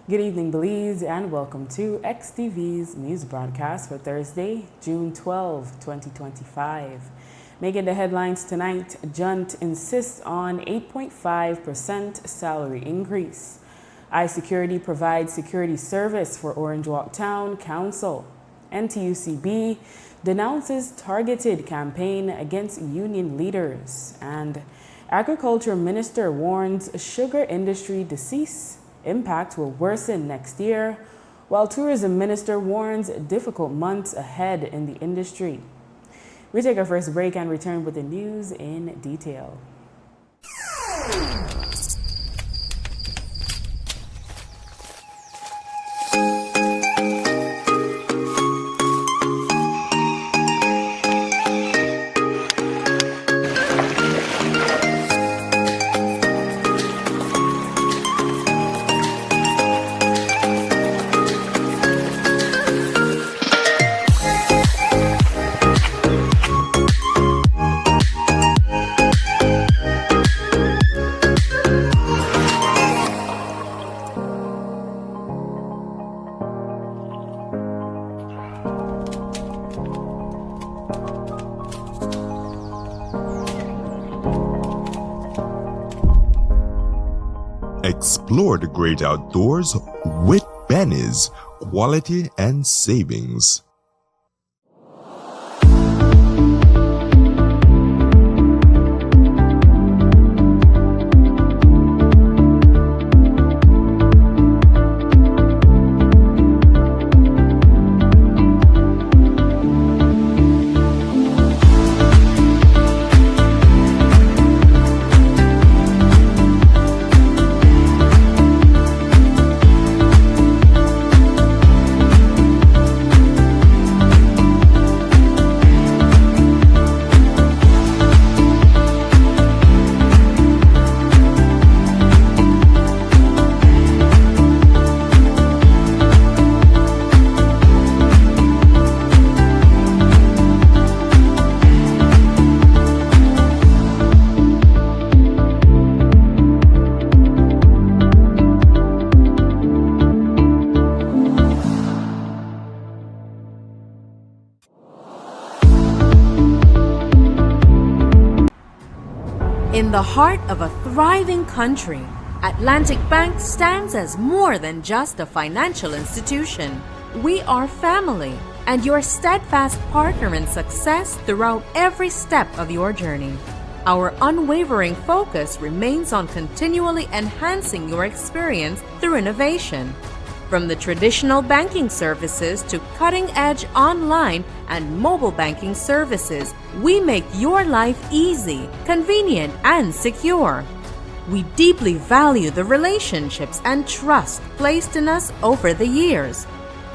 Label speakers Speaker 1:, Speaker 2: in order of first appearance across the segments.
Speaker 1: Good evening, Belize, and welcome to XTV's news broadcast for Thursday, June 12, 2025. Making the headlines tonight, Junt insists on 8.5% salary increase. iSecurity provides security service for Orange Walk Town Council. NTUCB denounces targeted campaign against union leaders. And Agriculture Minister warns sugar industry decease impact will worsen next year, while Tourism Minister warns difficult months ahead in the industry. We take our first break and return with the news in detail.
Speaker 2: Explore the great outdoors with Benny's quality and savings.
Speaker 3: In the heart of a thriving country, Atlantic Bank stands as more than just a financial institution. We are family and your steadfast partner in success throughout every step of your journey. Our unwavering focus remains on continually enhancing your experience through innovation. From the traditional banking services to cutting-edge online and mobile banking services, we make your life easy, convenient, and secure. We deeply value the relationships and trust placed in us over the years.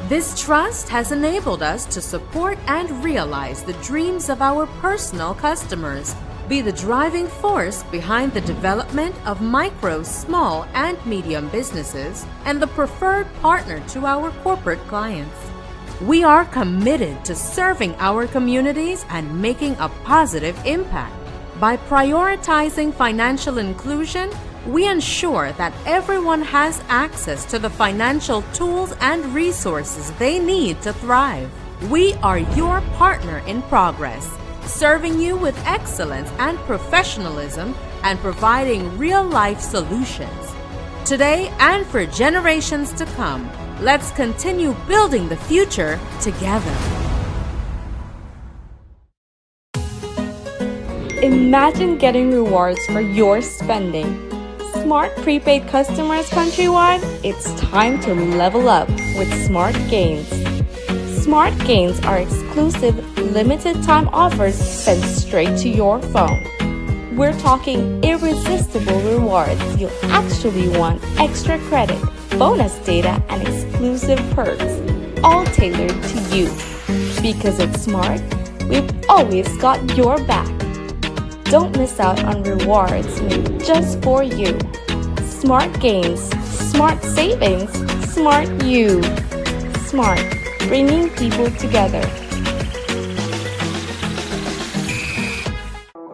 Speaker 3: This trust has enabled us to support and realize the dreams of our personal customers, be the driving force behind the development of micro, small, and medium businesses, and the preferred partner to our corporate clients. We are committed to serving our communities and making a positive impact. By prioritizing financial inclusion, we ensure that everyone has access to the financial tools and resources they need to thrive. We are your partner in progress, serving you with excellence and professionalism and providing real-life solutions. Today and for generations to come, let's continue building the future together.
Speaker 4: Imagine getting rewards for your spending. Smart prepaid customers countrywide, it's time to level up with Smart Gains. Smart Gains are exclusive, limited-time offers sent straight to your phone. We're talking irresistible rewards. You'll actually want extra credit, bonus data, and exclusive perks, all tailored to you. Because it's Smart, we've always got your back. Don't miss out on rewards made just for you. Smart Gains, Smart Savings, Smart You. Smart, bringing people together.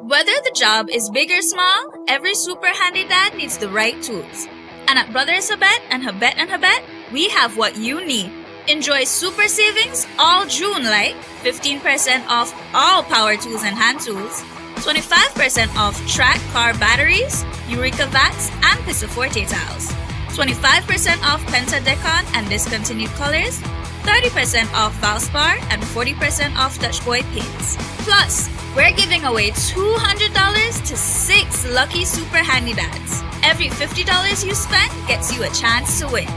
Speaker 5: Whether the job is big or small, every super handy dad needs the right tools. And at Brother Isabet and Habet, we have what you need. Enjoy super savings all June like 15% off all power tools and hand tools, 25% off track car batteries, Eureka Vats, and Pisaforte tiles, 25% off Penta Decon and discontinued colors, 30% off Valspar, and 40% off Dutch Boy paints. Plus, we're giving away $200 to 6 lucky super handy dads. Every $50 you spend gets you a chance to win.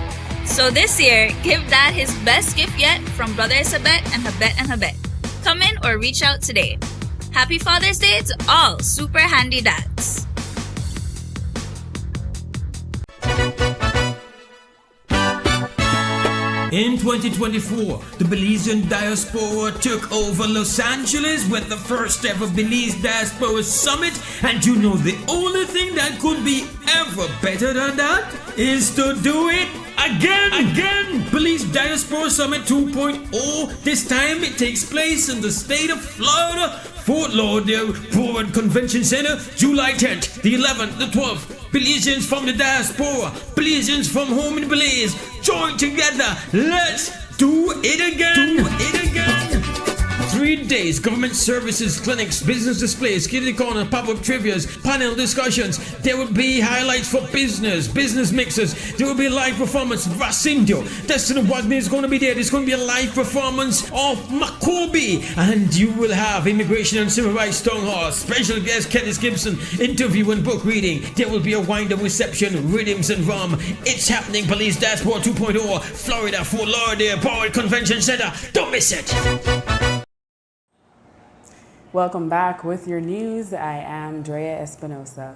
Speaker 5: So this year, give Dad his best gift yet from Brother Isabet and Habet. Come in or reach out today. Happy Father's Day to all super handy dads.
Speaker 6: In 2024, the Belizean diaspora took over Los Angeles with the first ever Belize Diaspora Summit, and you know the only thing that could be ever better than that is to do it again. Belize Diaspora Summit 2.0. This time it takes place in the state of Florida, Fort Lauderdale Forward Convention Center, July 10th, the 11th, the 12th. Belizeans from the diaspora, Belizeans from home in Belize, join together. Let's do it again. 3 days, government services, clinics, business displays, kitty corner, pop-up trivias, panel discussions. There will be highlights for business mixers. There will be a live performance. Racindio, Destiny Wagner is going to be there. There's going to be a live performance of Makobi. And you will have Immigration and Civil Rights Town Hall, special guest Kenneth Gibson, interview and book reading. There will be a wind-up reception, rhythms and rum. It's happening, Belize Diaspora 2.0, Florida, Fort Lauderdale, Forward Convention Center. Don't miss it.
Speaker 1: Welcome back with your news. I am Drea Espinosa.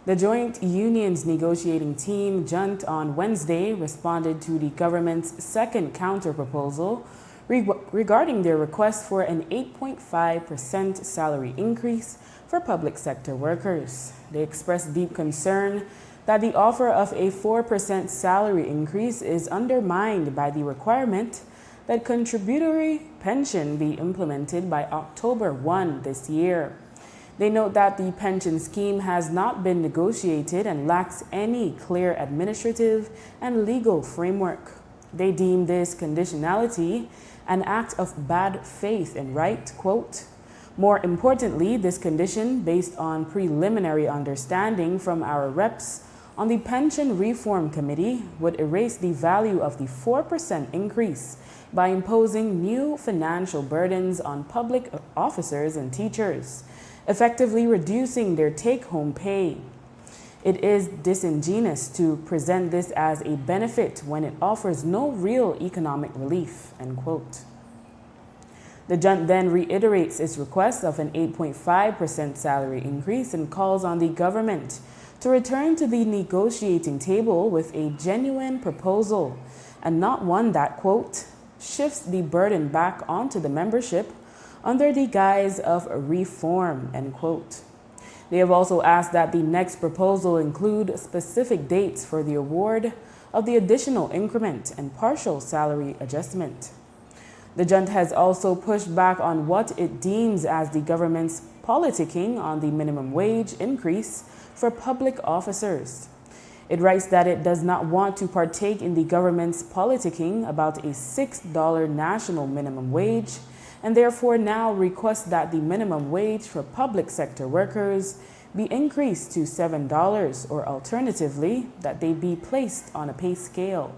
Speaker 1: The Joint Unions Negotiating Team, JUNT, on Wednesday responded to the government's second counterproposal regarding their request for an 8.5% salary increase for public sector workers. They expressed deep concern that the offer of a 4% salary increase is undermined by the requirement that contributory pension be implemented by October 1 this year. They note that the pension scheme has not been negotiated and lacks any clear administrative and legal framework. They deem this conditionality an act of bad faith and write, quote, "More importantly, this condition, based on preliminary understanding from our reps on the Pension Reform Committee, would erase the value of the 4% increase by imposing new financial burdens on public officers and teachers, effectively reducing their take-home pay. It is disingenuous to present this as a benefit when it offers no real economic relief," end quote. The JUNT then reiterates its request of an 8.5% salary increase and calls on the government to return to the negotiating table with a genuine proposal and not one that, quote, "shifts the burden back onto the membership under the guise of reform," end quote. They have also asked that the next proposal include specific dates for the award of the additional increment and partial salary adjustment. The JUNT has also pushed back on what it deems as the government's politicking on the minimum wage increase for public officers. It writes that it does not want to partake in the government's politicking about a $6 national minimum wage and therefore now requests that the minimum wage for public sector workers be increased to $7 or alternatively that they be placed on a pay scale.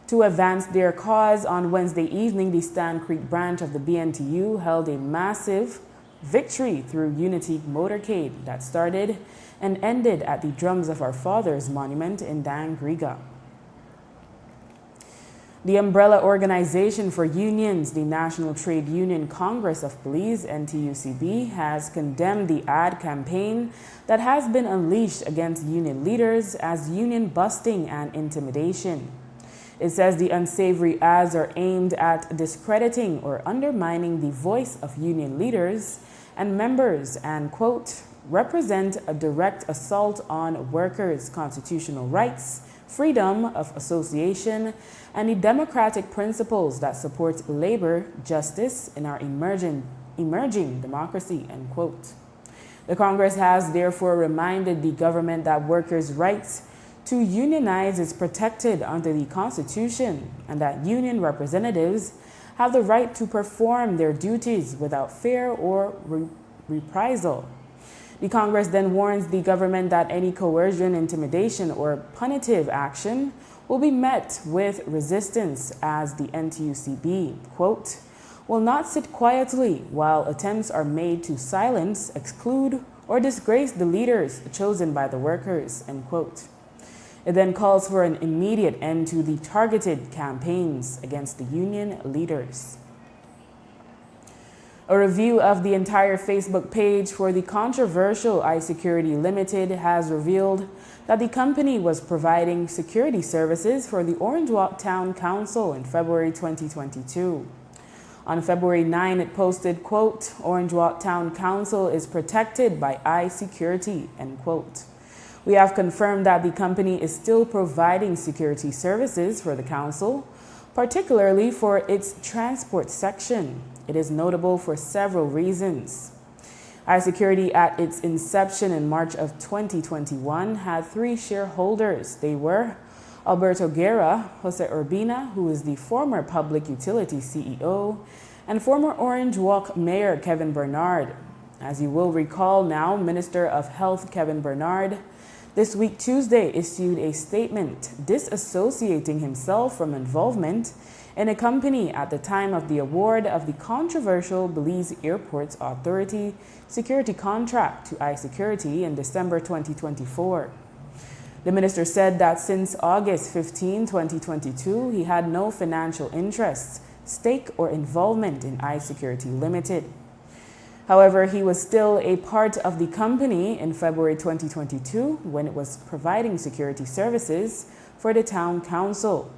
Speaker 1: To advance their cause, on Wednesday evening, the Stan Creek branch of the BNTU held a massive victory through Unity motorcade that started and ended at the Drums of Our Fathers monument in Dangriga. The umbrella organization for unions, the National Trade Union Congress of Belize, NTUCB, has condemned the ad campaign that has been unleashed against union leaders as union busting and intimidation. It says the unsavory ads are aimed at discrediting or undermining the voice of union leaders and members and, quote, represent a direct assault on workers' constitutional rights, freedom of association, and the democratic principles that support labor, justice in our emerging democracy, end quote. The Congress has therefore reminded the government that workers' rights to unionize is protected under the Constitution and that union representatives have the right to perform their duties without fear or reprisal. The Congress then warns the government that any coercion, intimidation, or punitive action will be met with resistance as the NTUCB, quote, will not sit quietly while attempts are made to silence, exclude, or disgrace the leaders chosen by the workers, end quote. It then calls for an immediate end to the targeted campaigns against the union leaders. A review of the entire Facebook page for the controversial iSecurity Limited has revealed that the company was providing security services for the Orange Walk Town Council in February 2022. On February 9, it posted, quote, Orange Walk Town Council is protected by iSecurity, end quote. We have confirmed that the company is still providing security services for the council, particularly for its transport section. It is notable for several reasons. iSecurity at its inception in March of 2021 had 3 shareholders. They were Alberto Guerra, Jose Urbina, who is the former public utility CEO, and former Orange Walk Mayor Kevin Bernard. As you will recall now, Minister of Health Kevin Bernard this week Tuesday issued a statement disassociating himself from involvement in a company at the time of the award of the controversial Belize Airports Authority security contract to iSecurity in December 2024. The minister said that since August 15, 2022, he had no financial interest, stake, or involvement in iSecurity Limited. However, he was still a part of the company in February 2022 when it was providing security services for the town council.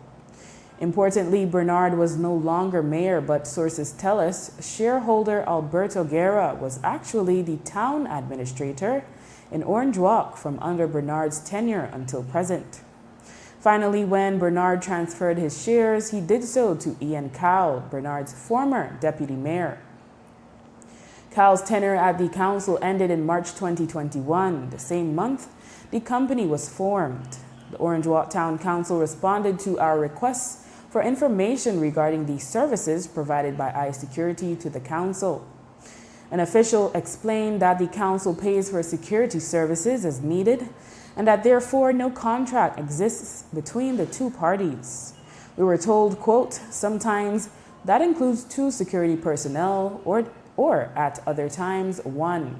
Speaker 1: Importantly, Bernard was no longer mayor, but sources tell us shareholder Alberto Guerra was actually the town administrator in Orange Walk from under Bernard's tenure until present. Finally, when Bernard transferred his shares, he did so to Ian Cowell, Bernard's former deputy mayor. Cowell's tenure at the council ended in March 2021. The same month, the company was formed. The Orange Walk Town Council responded to our requests for information regarding the services provided by iSecurity to the council. An official explained that the council pays for security services as needed and that therefore no contract exists between the two parties. We were told, quote, sometimes that includes 2 security personnel or at other times 1.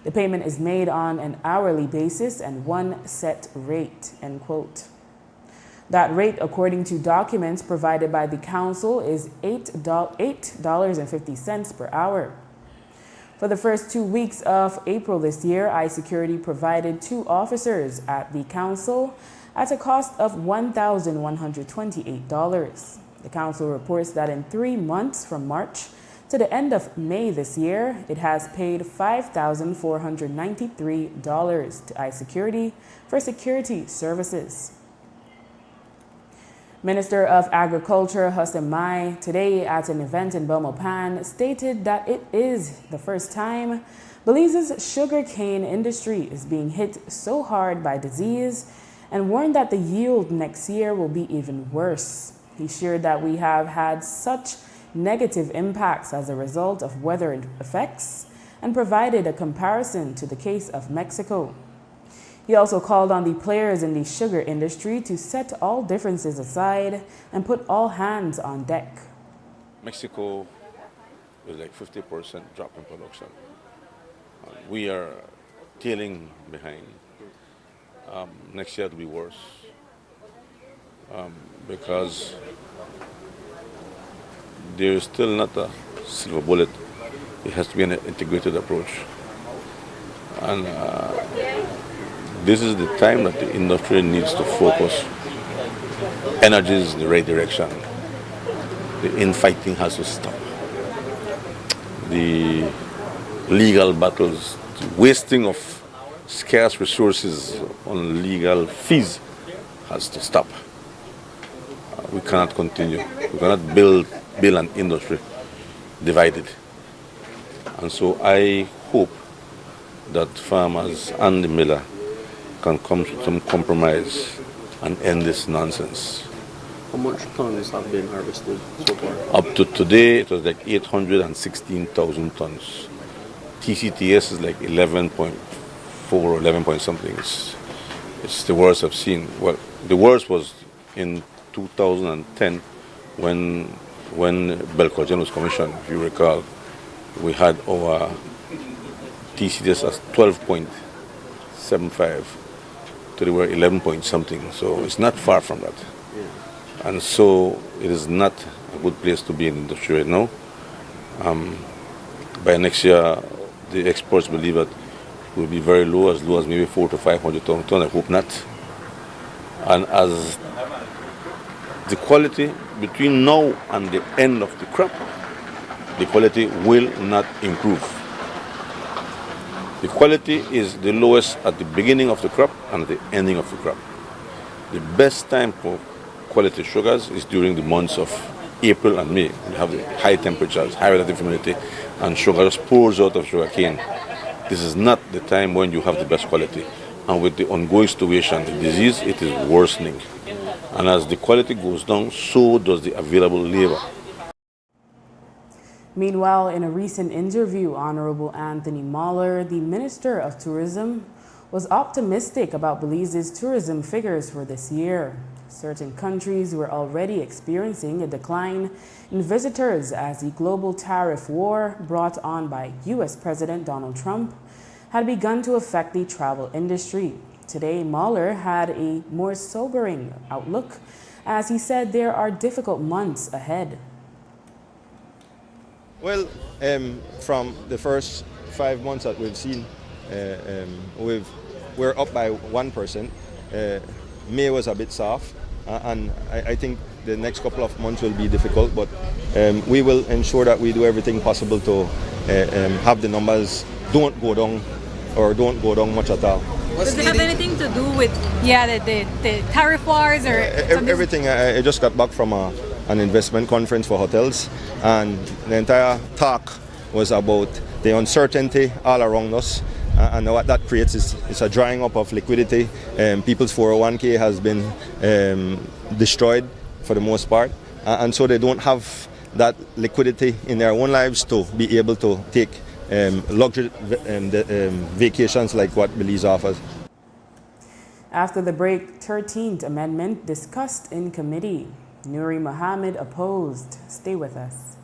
Speaker 1: The payment is made on an hourly basis and 1 set rate, end quote. That rate, according to documents provided by the council, is $8.50 per hour. For the first 2 weeks of April this year, iSecurity provided 2 officers at the council at a cost of $1,128. The council reports that in 3 months from March to the end of May this year, it has paid $5,493 to iSecurity for security services. Minister of Agriculture Jose Mai, today at an event in Belmopan, stated that it is the first time Belize's sugarcane industry is being hit so hard by disease and warned that the yield next year will be even worse. He shared that we have had such negative impacts as a result of weather effects and provided a comparison to the case of Mexico. He also called on the players in the sugar industry to set all differences aside and put all hands on deck.
Speaker 7: Mexico is like 50% drop in production. We are tailing behind. Next year it will be worse because there is still not a silver bullet. It has to be an integrated approach. And this is the time that the industry needs to focus. Energy is the right direction. The infighting has to stop. The legal battles, the wasting of scarce resources on legal fees has to stop. We cannot continue. We cannot build an industry divided. And so I hope that farmers and the miller can come to some compromise and end this nonsense.
Speaker 8: How much tons have been harvested so far?
Speaker 7: Up to today, it was like 816,000 tons. TCTS is like 11.4 or 11 point something. It's the worst I've seen. Well, the worst was in 2010 when Belcogen was commissioned, if you recall. We had our TCTS as 12.75. Today we're 11 point something. So it's not far from that. And so it is not a good place to be in the industry right now. By next year, the experts believe that it will be very low as maybe 400 to 500,000 tons. I hope not. And as the quality between now and the end of the crop, the quality will not improve. The quality is the lowest at the beginning of the crop and at the ending of the crop. The best time for quality sugars is during the months of April and May. We have the high temperatures, high relative humidity, and sugar just pours out of sugar cane. This is not the time when you have the best quality. And with the ongoing situation, the disease, it is worsening. And as the quality goes down, so does the available labor.
Speaker 1: Meanwhile, in a recent interview, Honorable Anthony Mahler, the Minister of Tourism, was optimistic about Belize's tourism figures for this year. Certain countries were already experiencing a decline in visitors as the global tariff war brought on by U.S. President Donald Trump had begun to affect the travel industry. Today, Mahler had a more sobering outlook as he said there are difficult months ahead.
Speaker 9: Well, from the first 5 months that we've seen, we're up by 1%. May was a bit soft, and I think the next couple of months will be difficult, but we will ensure that we do everything possible to have the numbers don't go down much at all.
Speaker 10: Does it have anything to do with the tariff wars or
Speaker 9: everything? I just got back from an investment conference for hotels, and the entire talk was about the uncertainty all around us, and what that creates is a drying up of liquidity. People's 401k has been destroyed for the most part, and so they don't have that liquidity in their own lives to be able to take luxury vacations like what Belize offers.
Speaker 1: After the break, 13th Amendment discussed in committee. Nuri Mohammed opposed. Stay with us.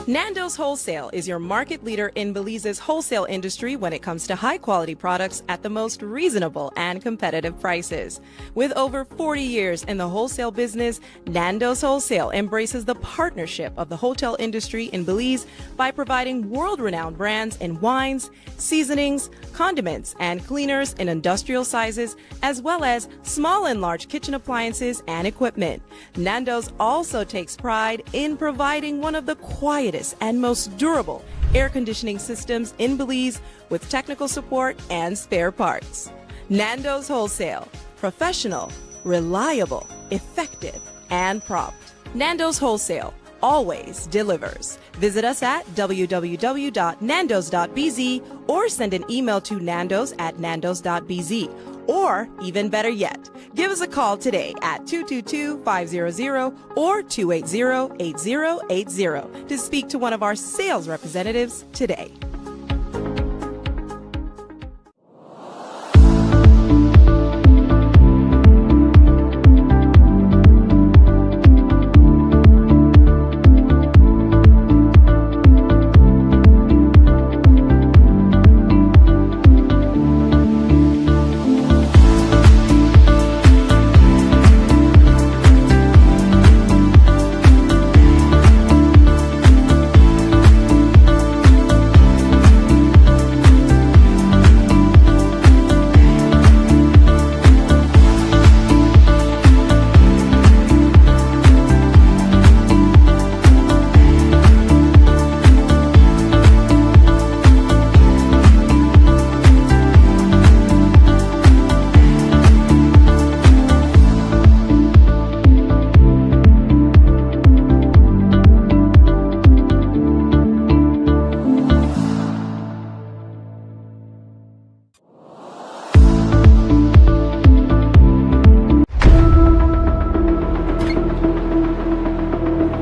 Speaker 11: Nando's Wholesale is your market leader in Belize's wholesale industry when it comes to high-quality products at the most reasonable and competitive prices. With over 40 years in the wholesale business, Nando's Wholesale embraces the partnership of the hotel industry in Belize by providing world-renowned brands in wines, seasonings, condiments, and cleaners in industrial sizes, as well as small and large kitchen appliances and equipment. Nando's also takes pride in providing one of the quietest and most durable air conditioning systems in Belize with technical support and spare parts. Nando's Wholesale. Professional, reliable, effective, and prompt. Nando's Wholesale always delivers. Visit us at www.nandos.bz or send an email to nandos@nandos.bz. Or, even better yet, Give us a call today at 222-500 or 280-8080 to speak to one of our sales representatives today.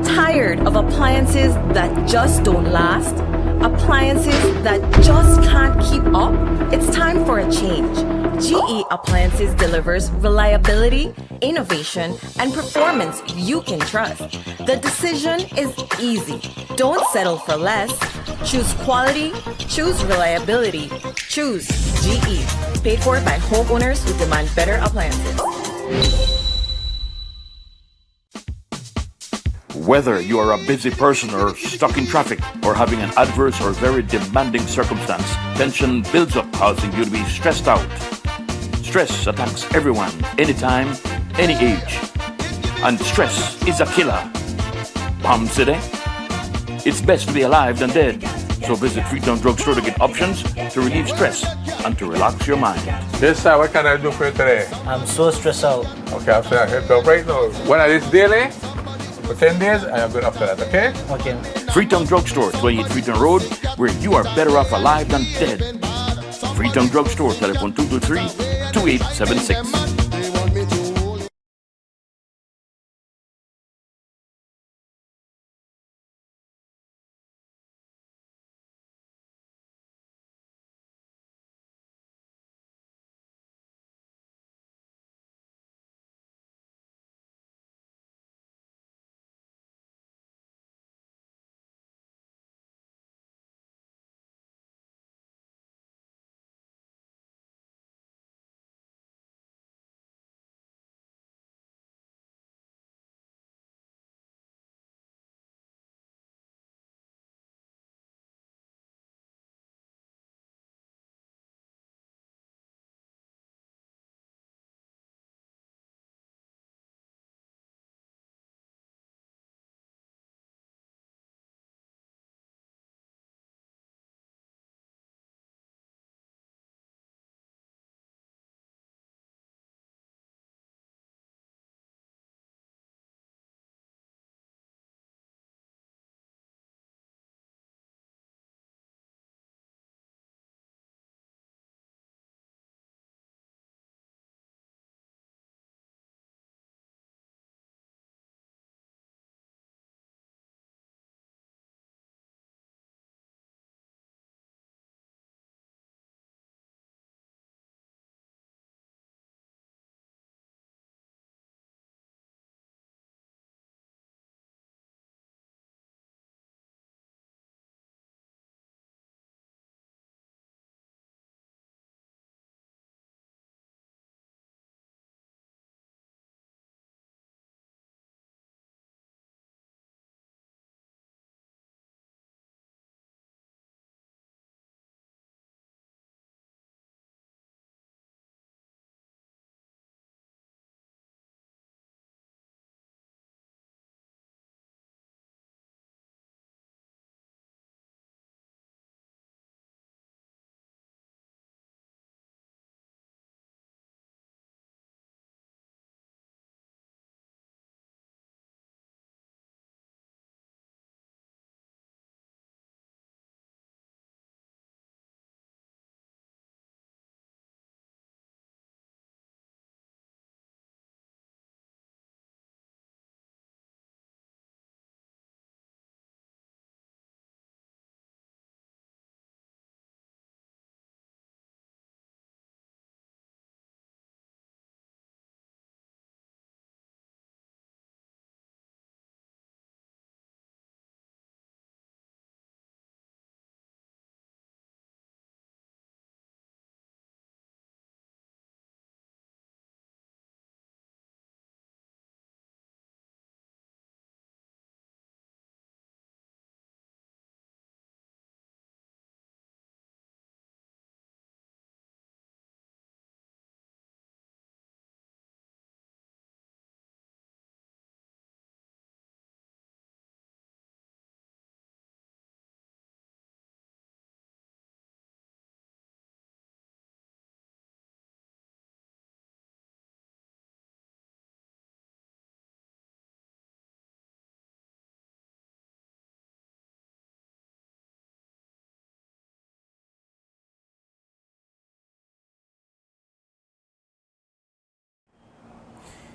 Speaker 12: Tired of appliances that just don't last? Appliances that just can't keep up? It's time for a change. GE Appliances delivers reliability, innovation, and performance you can trust. The decision is easy. Don't settle for less. Choose quality, choose reliability, choose GE. Paid for by homeowners who demand better appliances.
Speaker 13: Whether you are a busy person or stuck in traffic or having an adverse or very demanding circumstance, tension builds up, causing you to be stressed out. Stress attacks everyone, anytime, any age. And stress is a killer. Palm City? It's best to be alive than dead. So visit Freetown Drugstore to get options to relieve stress and to relax your mind.
Speaker 14: Yes, sir. What can I do for you today?
Speaker 15: I'm so stressed out.
Speaker 14: Okay, I'm saying I help you right now. When I this daily, for 10 days, I am good after that, okay?
Speaker 15: Okay.
Speaker 13: Freetown Drugstore, 28 Freetown Road, where you are better off alive than dead. Freetown Drugstore, telephone 223-2876.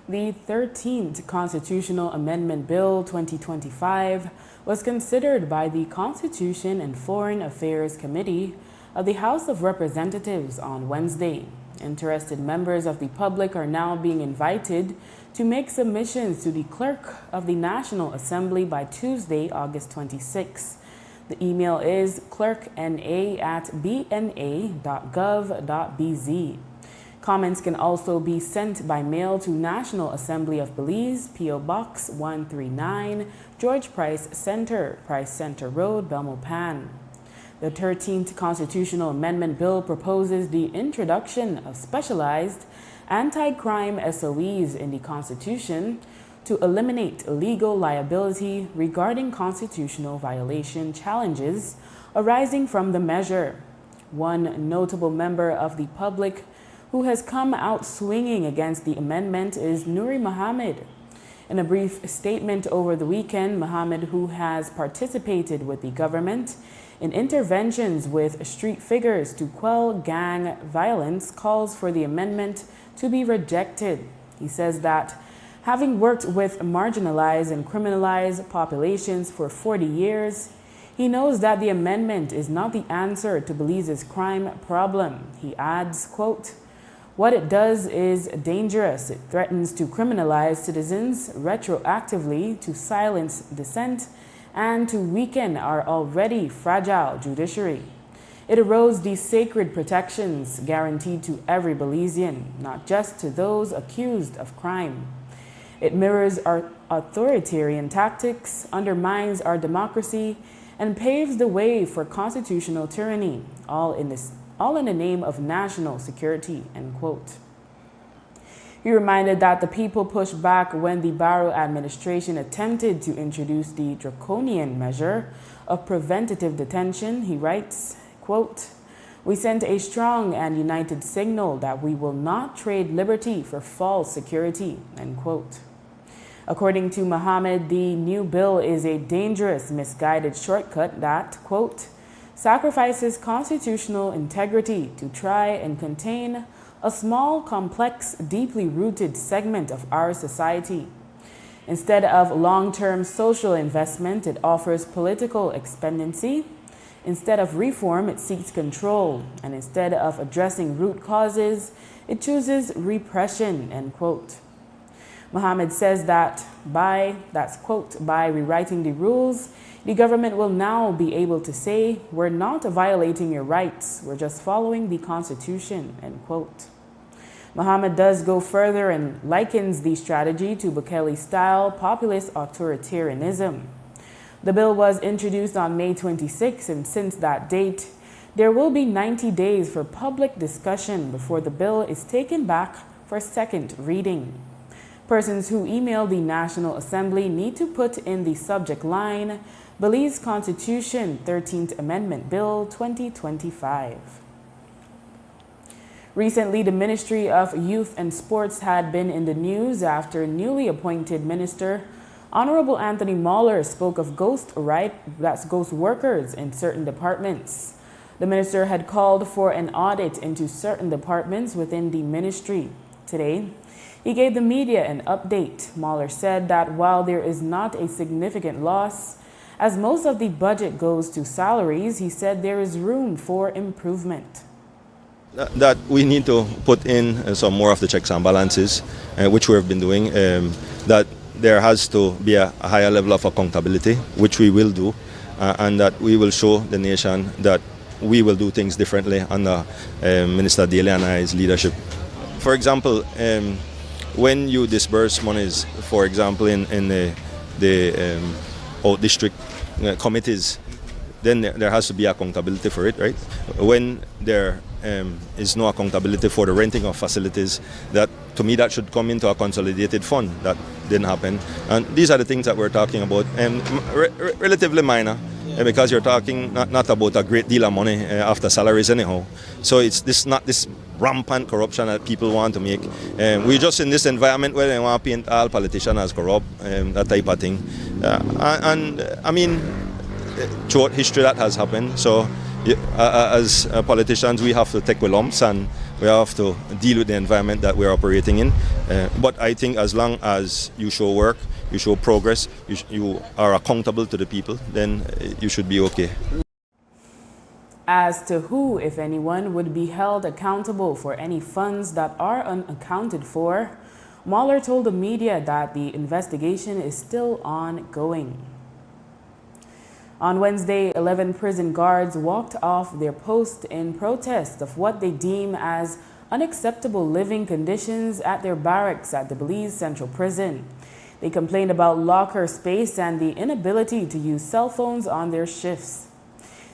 Speaker 1: The 13th Constitutional Amendment Bill 2025 was considered by the Constitution and Foreign Affairs Committee of the House of Representatives on Wednesday. Interested members of the public are now being invited to make submissions to the Clerk of the National Assembly by Tuesday, August 26. The email is clerkna@bna.gov.bz. Comments can also be sent by mail to National Assembly of Belize, P.O. Box 139, George Price Center Road, Belmopan. The 13th Constitutional Amendment Bill proposes the introduction of specialized anti-crime SOEs in the Constitution to eliminate legal liability regarding constitutional violation challenges arising from the measure. One notable member of the public who has come out swinging against the amendment is Nuri Mohammed. In a brief statement over the weekend, Mohammed, who has participated with the government in interventions with street figures to quell gang violence, calls for the amendment to be rejected. He says that having worked with marginalized and criminalized populations for 40 years, he knows that the amendment is not the answer to Belize's crime problem. He adds, quote, "What it does is dangerous. It threatens to criminalize citizens retroactively, to silence dissent, and to weaken our already fragile judiciary. It erodes the sacred protections guaranteed to every Belizean, not just to those accused of crime. It mirrors our authoritarian tactics, undermines our democracy, and paves the way for constitutional tyranny, all in the name of national security," end quote. He reminded that the people pushed back when the Barrow administration attempted to introduce the draconian measure of preventative detention. He writes, quote, "We sent a strong and united signal that we will not trade liberty for false security," end quote. According to Mohammed, the new bill is a dangerous, misguided shortcut that, quote, "sacrifices constitutional integrity to try and contain a small, complex, deeply rooted segment of our society. Instead of long-term social investment, it offers political expediency. Instead of reform, it seeks control. And instead of addressing root causes, it chooses repression," end quote. Mohammed says that by rewriting the rules, the government will now be able to say, "We're not violating your rights, we're just following the Constitution," end quote. Mohammed does go further and likens the strategy to Bukele-style populist authoritarianism. The bill was introduced on May 26, and since that date, there will be 90 days for public discussion before the bill is taken back for second reading. Persons who email the National Assembly need to put in the subject line, Belize Constitution 13th Amendment Bill 2025. Recently, the Ministry of Youth and Sports had been in the news after newly appointed Minister Honorable Anthony Mahler spoke of ghost workers in certain departments. The minister had called for an audit into certain departments within the ministry. Today, he gave the media an update. Mahler said that while there is not a significant loss, as most of the budget goes to salaries, he said there is room for improvement.
Speaker 9: That we need to put in some more of the checks and balances, which we have been doing, that there has to be a higher level of accountability, which we will do, and that we will show the nation that we will do things differently under Minister Drea and I's leadership. For example, when you disburse monies, for example, in the out-district committees, then there has to be accountability for it, right? When there is no accountability for the renting of facilities, that to me that should come into a consolidated fund. That didn't happen, and these are the things that we're talking about, and relatively minor, because you're talking not about a great deal of money after salaries anyhow. So it's not this rampant corruption that people want to make. We're just in this environment where they want to paint all politicians as corrupt, that type of thing, and I mean, throughout history that has happened. So as politicians, we have to take with lumps and we have to deal with the environment that we're operating in. But I think as long as you show work, you show progress, you are accountable to the people, then you should be okay.
Speaker 1: As to who, if anyone, would be held accountable for any funds that are unaccounted for, Mueller told the media that the investigation is still ongoing. On Wednesday, 11 prison guards walked off their post in protest of what they deem as unacceptable living conditions at their barracks at the Belize Central Prison. They complained about locker space and the inability to use cell phones on their shifts.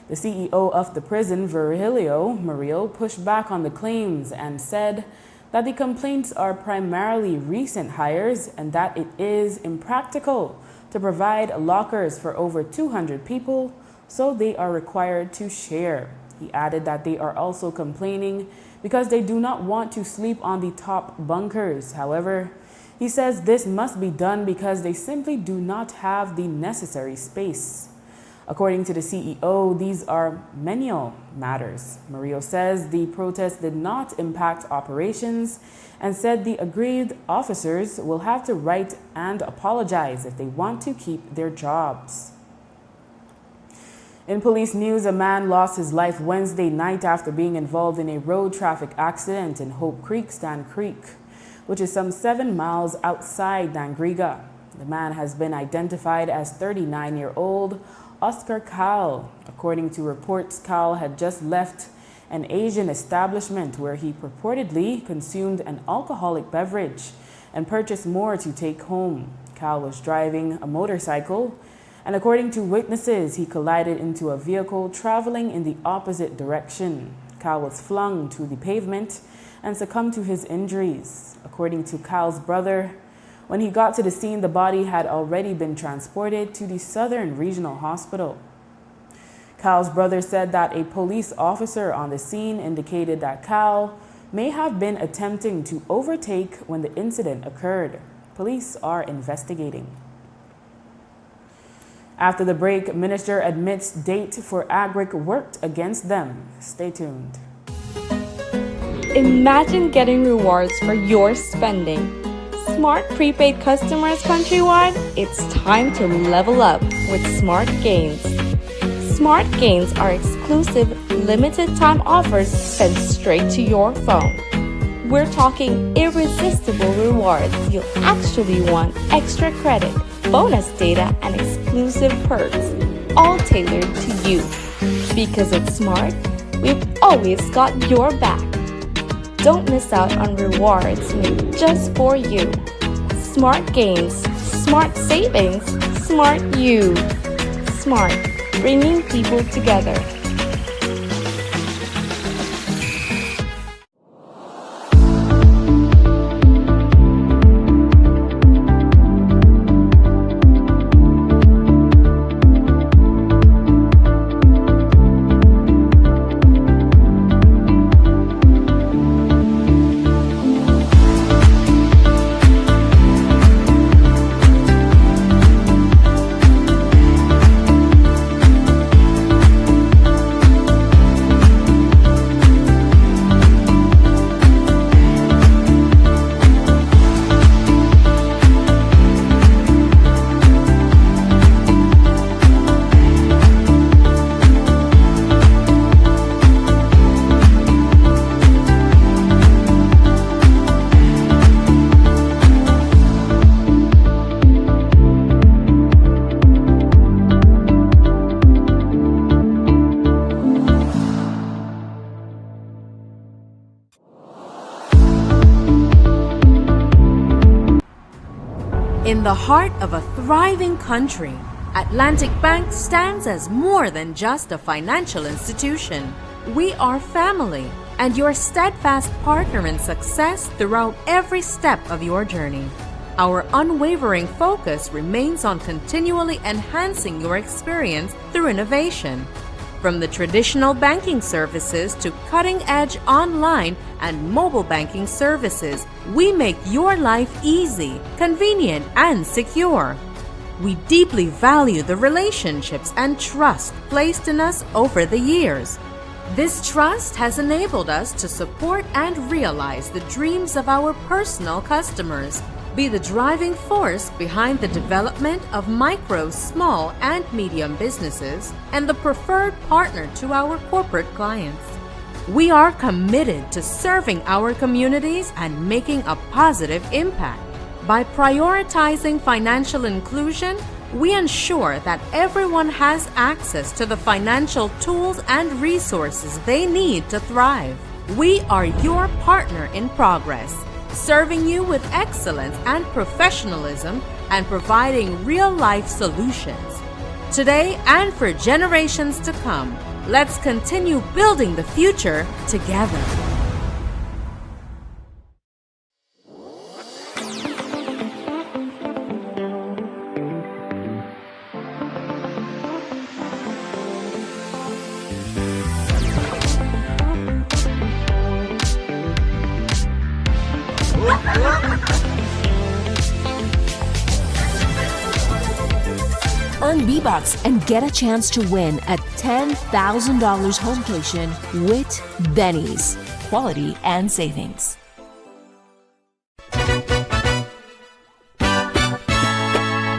Speaker 1: The CEO of the prison, Virgilio Murillo, pushed back on the claims and said that the complaints are primarily recent hires and that it is impractical to provide lockers for over 200 people, so they are required to share. He added that they are also complaining because they do not want to sleep on the top bunkers. However, he says this must be done because they simply do not have the necessary space. According to the CEO, these are menial matters. Murillo says the protest did not impact operations and said the aggrieved officers will have to write and apologize if they want to keep their jobs. In police news, a man lost his life Wednesday night after being involved in a road traffic accident in Hope Creek, Stan Creek, which is some 7 miles outside Dangriga. The man has been identified as 39-year-old Oscar Cal. According to reports, Cal had just left an Asian establishment where he purportedly consumed an alcoholic beverage and purchased more to take home. Cal was driving a motorcycle, and according to witnesses, he collided into a vehicle traveling in the opposite direction. Cal was flung to the pavement and succumbed to his injuries. According to Cal's brother, when he got to the scene, the body had already been transported to the Southern Regional Hospital. Cal's brother said that a police officer on the scene indicated that Cal may have been attempting to overtake when the incident occurred. Police are investigating. After the break, minister admits date for Agric worked against them. Stay tuned.
Speaker 4: Imagine getting rewards for your spending. Smart prepaid customers countrywide, it's time to level up with Smart Gains. Smart Gains are exclusive, limited time offers sent straight to your phone. We're talking irresistible rewards you'll actually want: extra credit, bonus data, and exclusive perks, all tailored to you. Because it's Smart, we've always got your back. Don't miss out on rewards made just for you. Smart Gains, Smart Savings, Smart You. Smart, bringing people together.
Speaker 3: In the heart of a thriving country, Atlantic Bank stands as more than just a financial institution. We are family and your steadfast partner in success throughout every step of your journey. Our unwavering focus remains on continually enhancing your experience through innovation. From the traditional banking services to cutting-edge online and mobile banking services, we make your life easy, convenient, and secure. We deeply value the relationships and trust placed in us over the years. This trust has enabled us to support and realize the dreams of our personal customers, be the driving force behind the development of micro, small, and medium businesses, and the preferred partner to our corporate clients. We are committed to serving our communities and making a positive impact. By prioritizing financial inclusion, we ensure that everyone has access to the financial tools and resources they need to thrive. We are your partner in progress, serving you with excellence and professionalism and providing real-life solutions. Today and for generations to come, let's continue building the future together.
Speaker 15: Earn V-Bucks and get a chance to win a $10,000 homecation with Benny's. Quality and savings.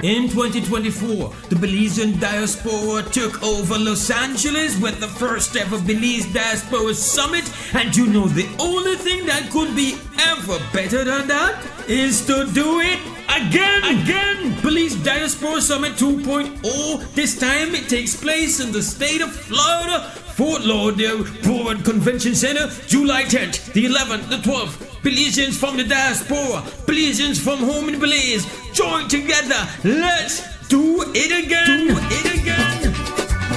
Speaker 6: In 2024, the Belizean diaspora took over Los Angeles with the first ever Belize Diaspora Summit, and you know the only thing that could be ever better than that is to do it again. Belize Diaspora Summit 2.0. This time it takes place in the state of Florida, Fort Lauderdale Board Convention Center, July 10th, the 11th, the 12th. Belizeans from the diaspora, Belizeans from home in Belize, join together. Let's do it again.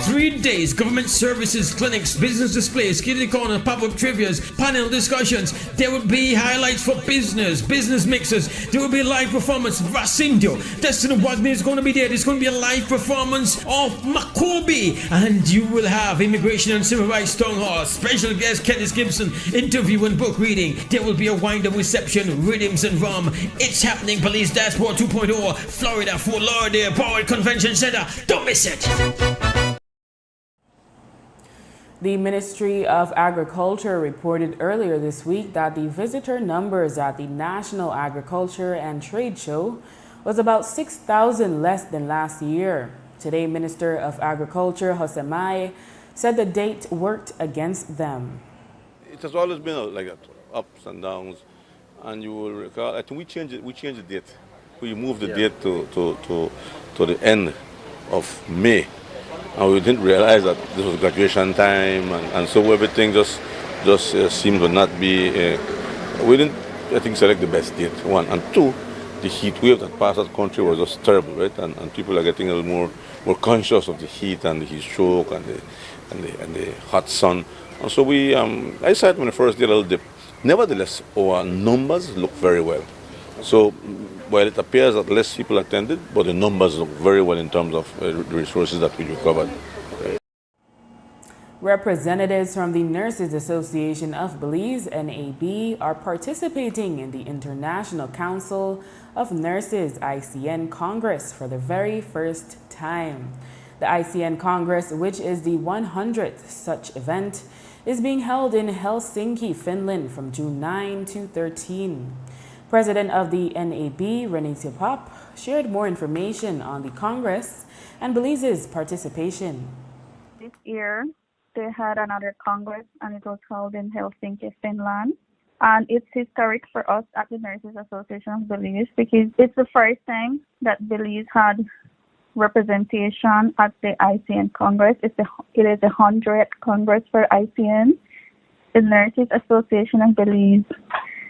Speaker 6: 3 days, government services, clinics, business displays, kitty corner, pop-up trivias, panel discussions. There will be highlights for business mixers. There will be a live performance. Racindio, Destiny Wagner is going to be there. There's going to be a live performance of Makobi. And you will have Immigration and Civil Rights Town Hall, special guest Kenneth Gibson, interview and book reading. There will be a wind-up reception, rhythms and rum. It's happening, Belize Diaspora 2.0, Florida, Fort Lauderdale, Board Convention Center. Don't miss it.
Speaker 1: The Ministry of Agriculture reported earlier this week that the visitor numbers at the National Agriculture and Trade Show was about 6,000 less than last year. Today, Minister of Agriculture Jose Mai said the date worked against them.
Speaker 7: It has always been like that, ups and downs, and you will recall. I think we changed the date. We moved the date to the end of May. And we didn't realize that this was graduation time, and so everything just seemed to not be. We didn't, I think, select the best date. One and two, the heat wave that passed that country was just terrible, right? And people are getting a little more conscious of the heat and the heat stroke and the hot sun. And so I said when I first did a little dip. Nevertheless, our numbers look very well. So while it appears that less people attended, but the numbers look very well in terms of the resources that we recovered.
Speaker 1: Representatives from the Nurses Association of Belize, NAB, are participating in the International Council of Nurses ICN Congress for the very first time. The ICN Congress, which is the 100th such event, is being held in Helsinki, Finland from June 9 to 13. President of the NAB, Renee Pop, shared more information on the Congress and Belize's participation.
Speaker 16: This year, they had another Congress, and it was held in Helsinki, Finland. And it's historic for us at the Nurses Association of Belize because it's the first time that Belize had representation at the ICN Congress. It is the 100th Congress for ICN. The Nurses Association of Belize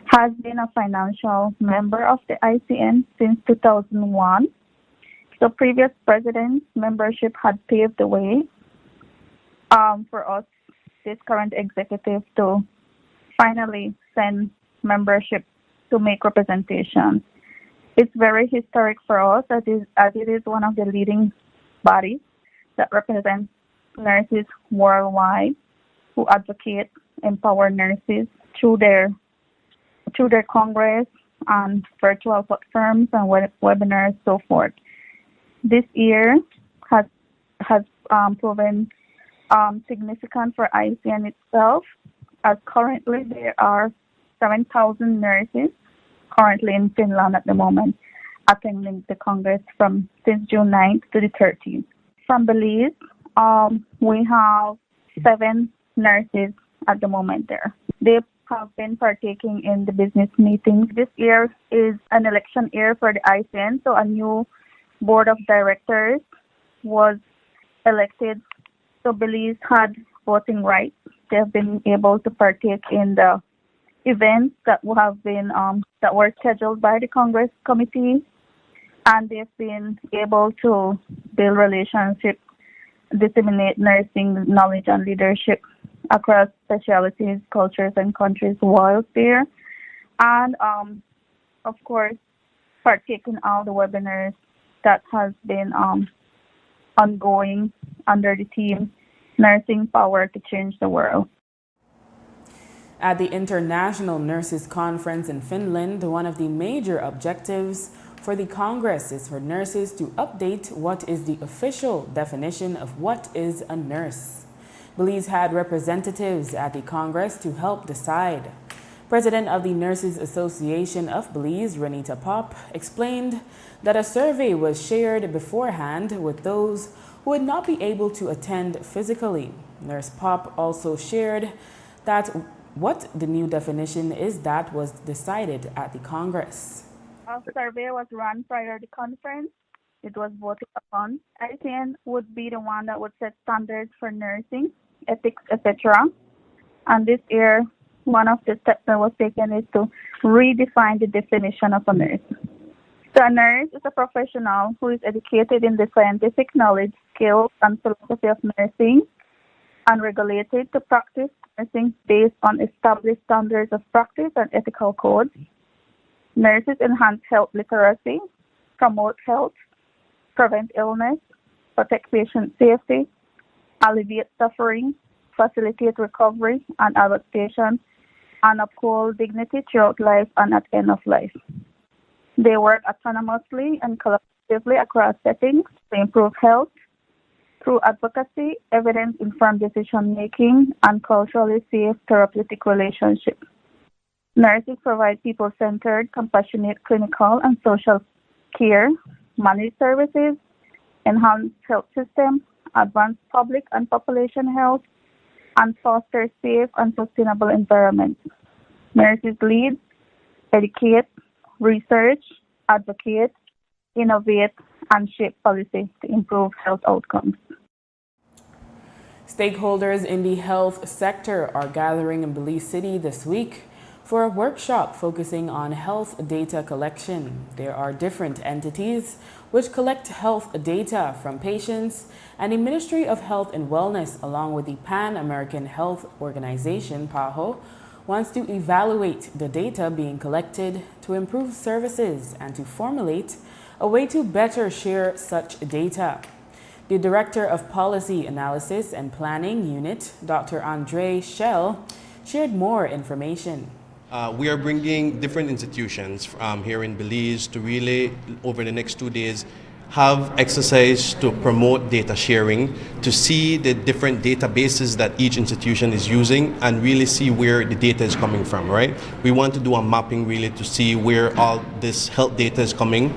Speaker 16: has been a financial member of the ICN since 2001. So previous presidents' membership had paved the way for us, this current executive, to finally send membership to make representation. It's very historic for us as it is one of the leading bodies that represents nurses worldwide who advocate, empower nurses through their Congress and virtual platforms and webinars, so forth. This year has proven significant for ICN itself, as currently there are 7,000 nurses currently in Finland at the moment attending the Congress since June 9th to the 13th. From Belize, we have 7 nurses at the moment there. They have been partaking in the business meetings. This year is an election year for the ICN, so a new board of directors was elected. So Belize had voting rights. They have been able to partake in the events that have been that were scheduled by the Congress committee, and they've been able to build relationships, disseminate nursing knowledge and leadership across specialties, cultures, and countries while there, and of course partake in all the webinars that has been ongoing under the team Nursing Power to Change the World.
Speaker 1: At the International Nurses Conference in Finland, one of the major objectives for the Congress is for nurses to update what is the official definition of what is a nurse. Belize had representatives at the Congress to help decide. President of the Nurses Association of Belize, Renita Pop, explained that a survey was shared beforehand with those who would not be able to attend physically. Nurse Pop also shared that what the new definition is that was decided at the Congress.
Speaker 16: A survey was run prior to the conference. It was voted upon. ICN would be the one that would set standards for nursing, ethics, etc. And this year, one of the steps that was taken is to redefine the definition of a nurse. So a nurse is a professional who is educated in the scientific knowledge, skills, and philosophy of nursing and regulated to practice nursing based on established standards of practice and ethical codes. Nurses enhance health literacy, promote health, prevent illness, protect patient safety, alleviate suffering, facilitate recovery and adaptation, and uphold dignity throughout life and at end of life. They work autonomously and collaboratively across settings to improve health through advocacy, evidence-informed decision-making, and culturally safe therapeutic relationships. Nurses provide people-centered, compassionate clinical and social care, manage services, enhance health systems, advance public and population health, and foster safe and sustainable environments. Nurses lead, educate, research, advocate, innovate, and shape policy to improve health outcomes.
Speaker 1: Stakeholders in the health sector are gathering in Belize City this week for a workshop focusing on health data collection. There are different entities which collect health data from patients, and the Ministry of Health and Wellness, along with the Pan-American Health Organization, PAHO, wants to evaluate the data being collected to improve services and to formulate a way to better share such data. The Director of Policy Analysis and Planning Unit, Dr. Andre Schell, shared more information.
Speaker 17: We are bringing different institutions here in Belize to really, over the next 2 days, have exercise to promote data sharing, to see the different databases that each institution is using and really see where the data is coming from, right? We want to do a mapping really to see where all this health data is coming.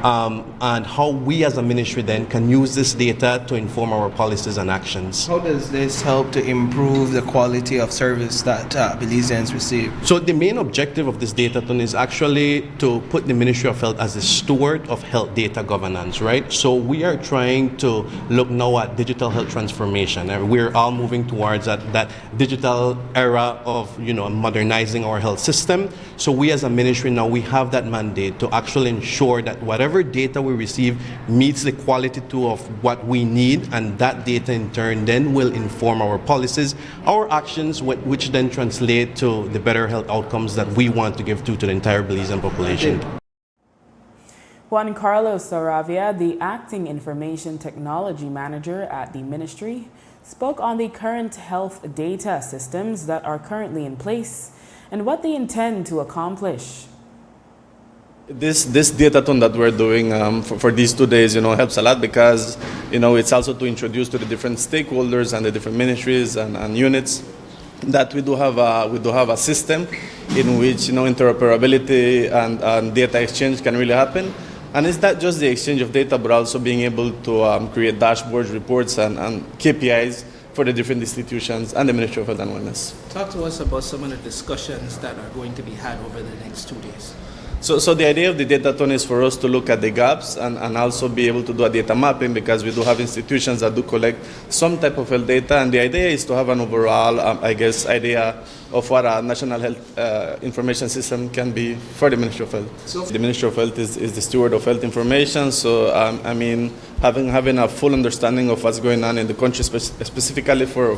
Speaker 17: And how we as a ministry then can use this data to inform our policies and actions.
Speaker 18: How does this help to improve the quality of service that Belizeans receive?
Speaker 17: So the main objective of this datathon is actually to put the Ministry of Health as the steward of health data governance, right? So we are trying to look now at digital health transformation, and we're all moving towards that digital era of modernizing our health system. So we as a ministry now, we have that mandate to actually ensure that whatever data we receive meets the quality of what we need, and that data in turn then will inform our policies, our actions, which then translate to the better health outcomes that we want to give to the entire Belizean population.
Speaker 1: Juan Carlos Saravia, the Acting Information Technology Manager at the Ministry, spoke on the current health data systems that are currently in place and what they intend to accomplish.
Speaker 19: This datathon that we're doing for these 2 days, helps a lot because
Speaker 17: it's also to introduce to the different stakeholders and the different ministries and units that we do have a system in which interoperability and data exchange can really happen. And it's not just the exchange of data, but also being able to create dashboards, reports, and KPIs for the different institutions and the Ministry of Health and Wellness.
Speaker 18: Talk to us about some of the discussions that are going to be had over the next 2 days.
Speaker 17: So the idea of the data-thon is for us to look at the gaps and also be able to do a data mapping, because we do have institutions that do collect some type of health data, and the idea is to have an overall, idea of what a national health information system can be for the Ministry of Health. So the Ministry of Health is the steward of health information, so having a full understanding of what's going on in the country, specifically for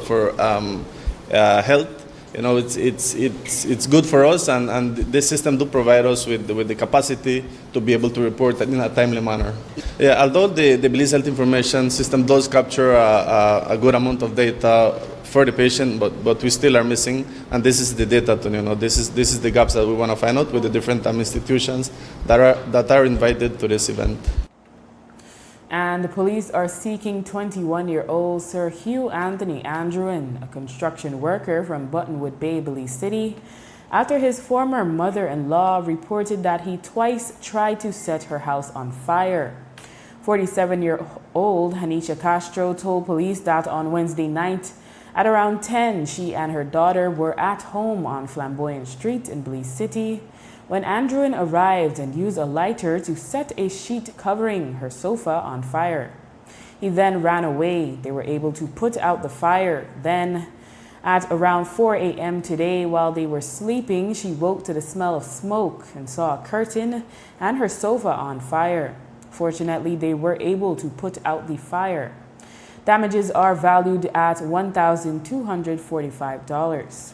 Speaker 17: health, it's good for us, and this system do provide us with the capacity to be able to report in a timely manner. Yeah, although the Belize Health Information System does capture a good amount of data for the patient, but we still are missing, and this is the data. This is the gaps that we want to find out with the different institutions that are invited to this event.
Speaker 1: And the police are seeking 21-year-old Sir Hugh Anthony Andrewen, a construction worker from Buttonwood Bay, Belize City, after his former mother-in-law reported that he twice tried to set her house on fire. 47-year-old Hanisha Castro told police that on Wednesday night at around 10, she and her daughter were at home on Flamboyant Street in Belize City when Andrewen arrived and used a lighter to set a sheet covering her sofa on fire. He then ran away. They were able to put out the fire. Then, at around 4 a.m. today, while they were sleeping, she woke to the smell of smoke and saw a curtain and her sofa on fire. Fortunately, they were able to put out the fire. Damages are valued at $1,245.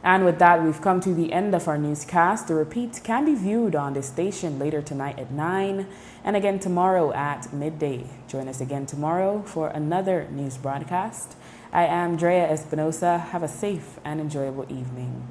Speaker 1: And with that, we've come to the end of our newscast. The repeat can be viewed on this station later tonight at 9 and again tomorrow at midday. Join us again tomorrow for another news broadcast. I am Drea Espinosa. Have a safe and enjoyable evening.